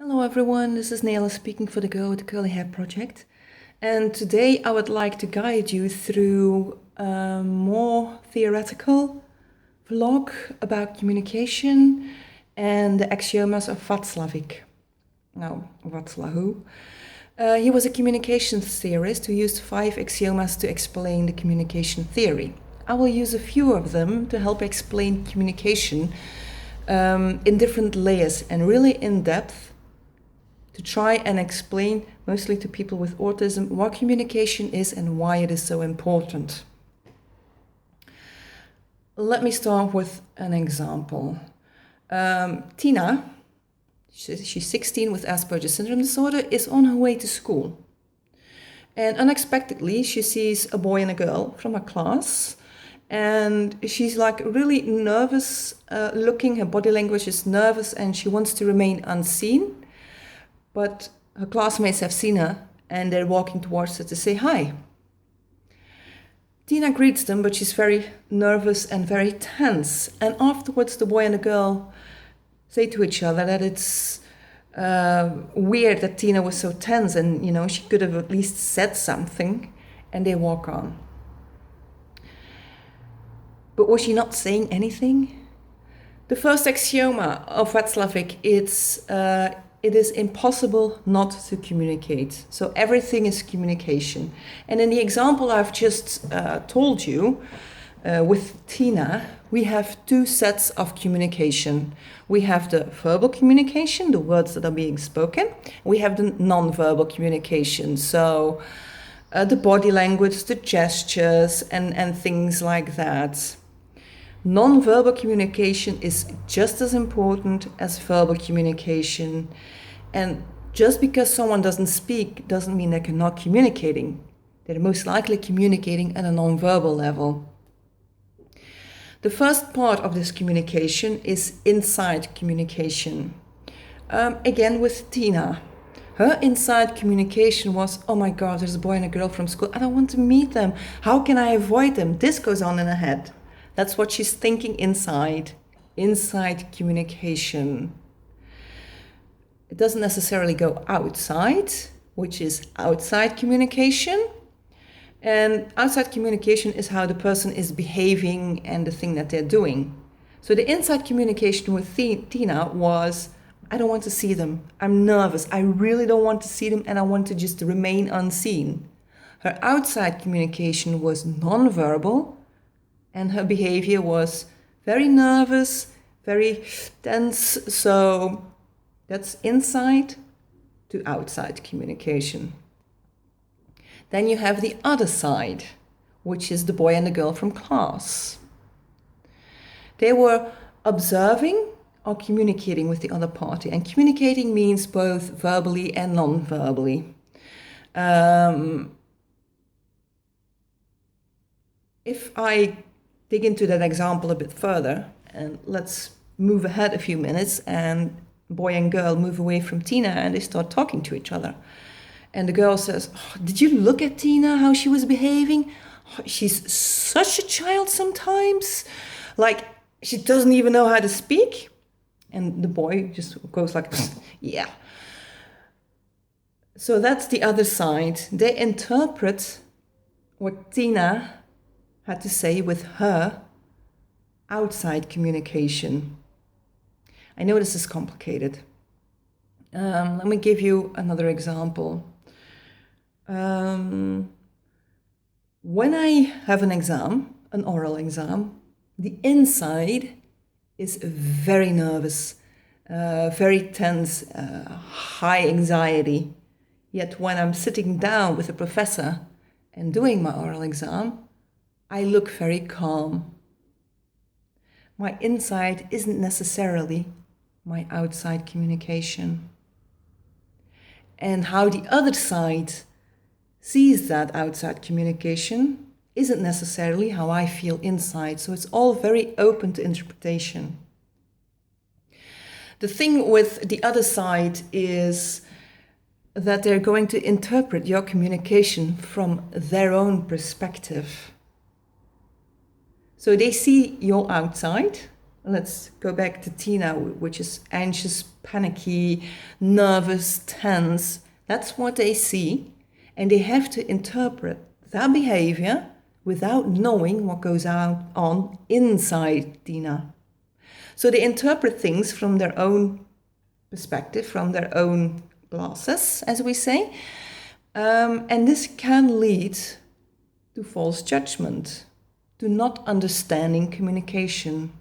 Hello everyone, this is Nele speaking for the Girl with the Curly Hair project. And today I would like to guide you through a more theoretical vlog about communication and the axiomas of Watzlawick. No, Watzlawick. He was a communications theorist who used 5 axiomas to explain the communication theory. I will use a few of them to help explain communication in different layers and really in depth, to try and explain, mostly to people with autism, what communication is and why it is so important. Let me start with an example. Tina, she's 16 with Asperger's syndrome disorder, is on her way to school. And unexpectedly, she sees a boy and a girl from her class. And she's like really nervous looking. Her body language is nervous and she wants to remain unseen. But her classmates have seen her and they're walking towards her to say hi. Tina greets them, but she's very nervous and very tense. And afterwards, the boy and the girl say to each other that it's weird that Tina was so tense and, she could have at least said something, and they walk on. But was she not saying anything? The first axioma of Watzlawick, it is impossible not to communicate. So everything is communication. And in the example I've just told you, with Tina, we have 2 sets of communication. We have the verbal communication, the words that are being spoken. We have the non-verbal communication, so the body language, the gestures, and things like that. Non-verbal communication is just as important as verbal communication. And just because someone doesn't speak doesn't mean they're not communicating. They're most likely communicating at a non-verbal level. The first part of this communication is inside communication. Again with Tina. Her inside communication was, oh my God, there's a boy and a girl from school. I don't want to meet them. How can I avoid them? This goes on in her head. That's what she's thinking inside communication. It doesn't necessarily go outside, which is outside communication. And outside communication is how the person is behaving and the thing that they're doing. So the inside communication with Tina was, I don't want to see them. I'm nervous. I really don't want to see them and I want to just remain unseen. Her outside communication was non-verbal. And her behavior was very nervous, very tense. So that's inside to outside communication. Then you have the other side, which is the boy and the girl from class. They were observing or communicating with the other party. And communicating means both verbally and non-verbally. If I dig into that example a bit further, and let's move ahead a few minutes, and boy and girl move away from Tina and they start talking to each other. And the girl says, oh, did you look at Tina, how she was behaving? Oh, she's such a child sometimes. Like, she doesn't even know how to speak. And the boy just goes like, yeah. So that's the other side. They interpret what Tina had to say with her outside communication. I know this is complicated. Let me give you another example. When I have an exam, an oral exam, the inside is very nervous, very tense, high anxiety. Yet when I'm sitting down with a professor and doing my oral exam, I look very calm. My inside isn't necessarily my outside communication. And how the other side sees that outside communication isn't necessarily how I feel inside. So it's all very open to interpretation. The thing with the other side is that they're going to interpret your communication from their own perspective. So they see your outside let's go back to Tina, which is anxious, panicky, nervous, tense. That's what they see. And they have to interpret that behavior without knowing what goes on inside Tina. So they interpret things from their own perspective, from their own glasses, as we say. And this can lead to false judgment, to not understanding communication.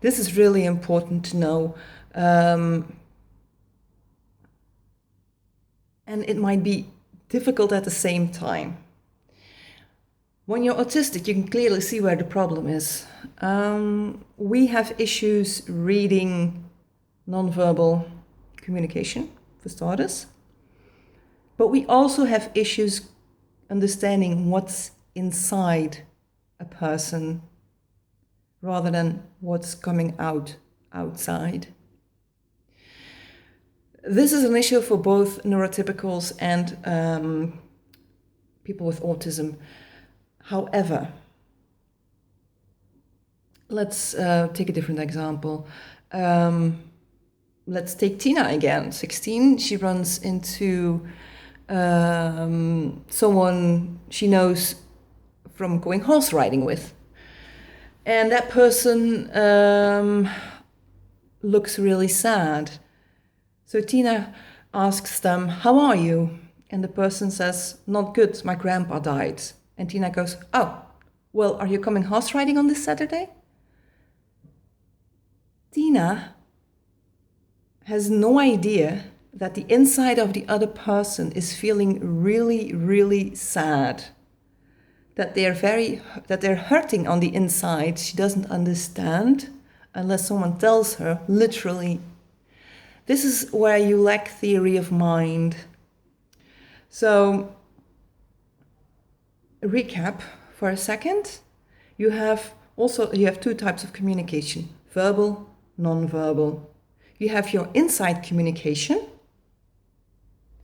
This is really important to know. And it might be difficult at the same time. When you're autistic, you can clearly see where the problem is. We have issues reading nonverbal communication, for starters. But we also have issues understanding what's inside a person rather than what's coming outside. This is an issue for both neurotypicals and people with autism. However, let's take a different example. Let's take Tina again, 16. She runs into someone she knows from going horse riding with. And that person looks really sad. So Tina asks them, "How are you?" And the person says, "Not good, my grandpa died." And Tina goes, "Oh, well, are you coming horse riding on this Saturday?" Tina has no idea that the inside of the other person is feeling really, really sad. That they're hurting on the inside. She doesn't understand unless someone tells her, literally. This is where you lack theory of mind. So, recap for a second. You have two types of communication: verbal, non-verbal. You have your inside communication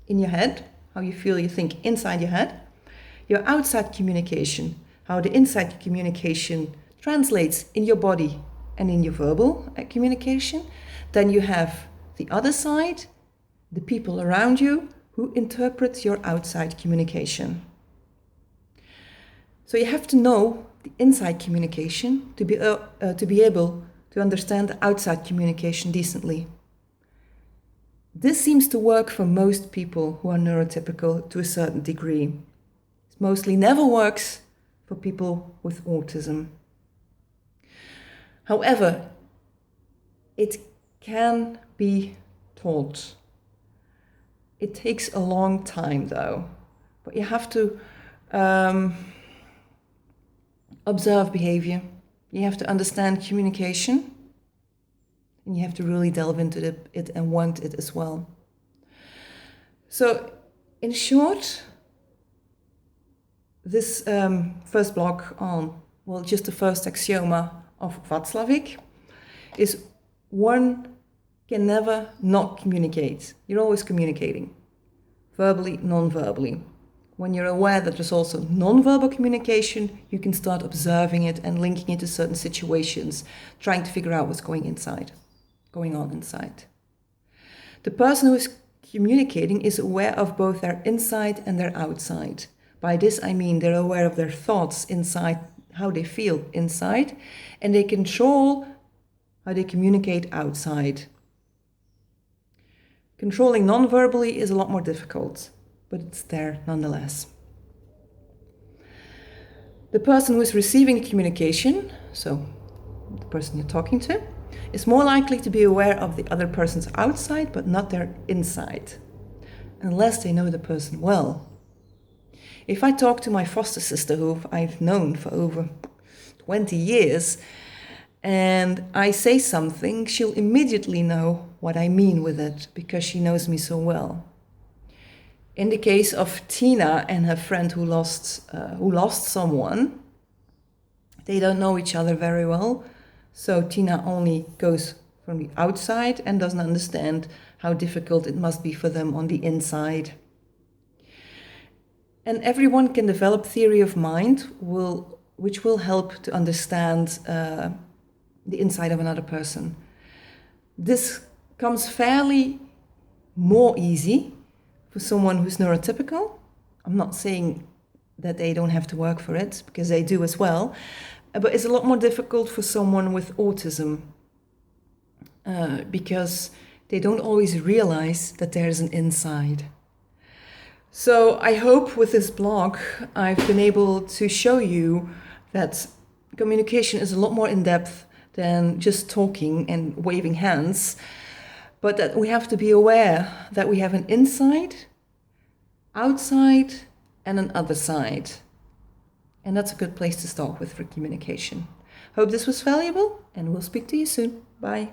in your head, how you feel, you think inside your head. Your outside communication, how the inside communication translates in your body and in your verbal communication. Then you have the other side, the people around you who interpret your outside communication. So you have to know the inside communication to be able to understand the outside communication decently. This seems to work for most people who are neurotypical to a certain degree. It mostly never works for people with autism. However, it can be taught. It takes a long time though, but you have to observe behavior. You have to understand communication, and you have to really delve into it and want it as well. So, in short, this first block on, just the first axioma of Watzlawick is one can never not communicate. You're always communicating, verbally, non-verbally. When you're aware that there's also non-verbal communication, you can start observing it and linking it to certain situations, trying to figure out what's going on inside. The person who is communicating is aware of both their inside and their outside. By this I mean they're aware of their thoughts inside, how they feel inside, and they control how they communicate outside. Controlling non-verbally is a lot more difficult, but it's there nonetheless. The person who is receiving communication, so the person you're talking to, is more likely to be aware of the other person's outside, but not their inside, unless they know the person well. If I talk to my foster sister, who I've known for over 20 years, and I say something, she'll immediately know what I mean with it, because she knows me so well. In the case of Tina and her friend who lost someone, they don't know each other very well. So Tina only goes from the outside and doesn't understand how difficult it must be for them on the inside. And everyone can develop theory of mind, which will help to understand the inside of another person. This comes fairly more easy for someone who's neurotypical. I'm not saying that they don't have to work for it, because they do as well, but it's a lot more difficult for someone with autism, because they don't always realize that there's an inside. So I hope with this blog I've been able to show you that communication is a lot more in depth than just talking and waving hands, but that we have to be aware that we have an inside, outside, and an other side. And that's a good place to start with for communication. Hope this was valuable, and we'll speak to you soon. Bye.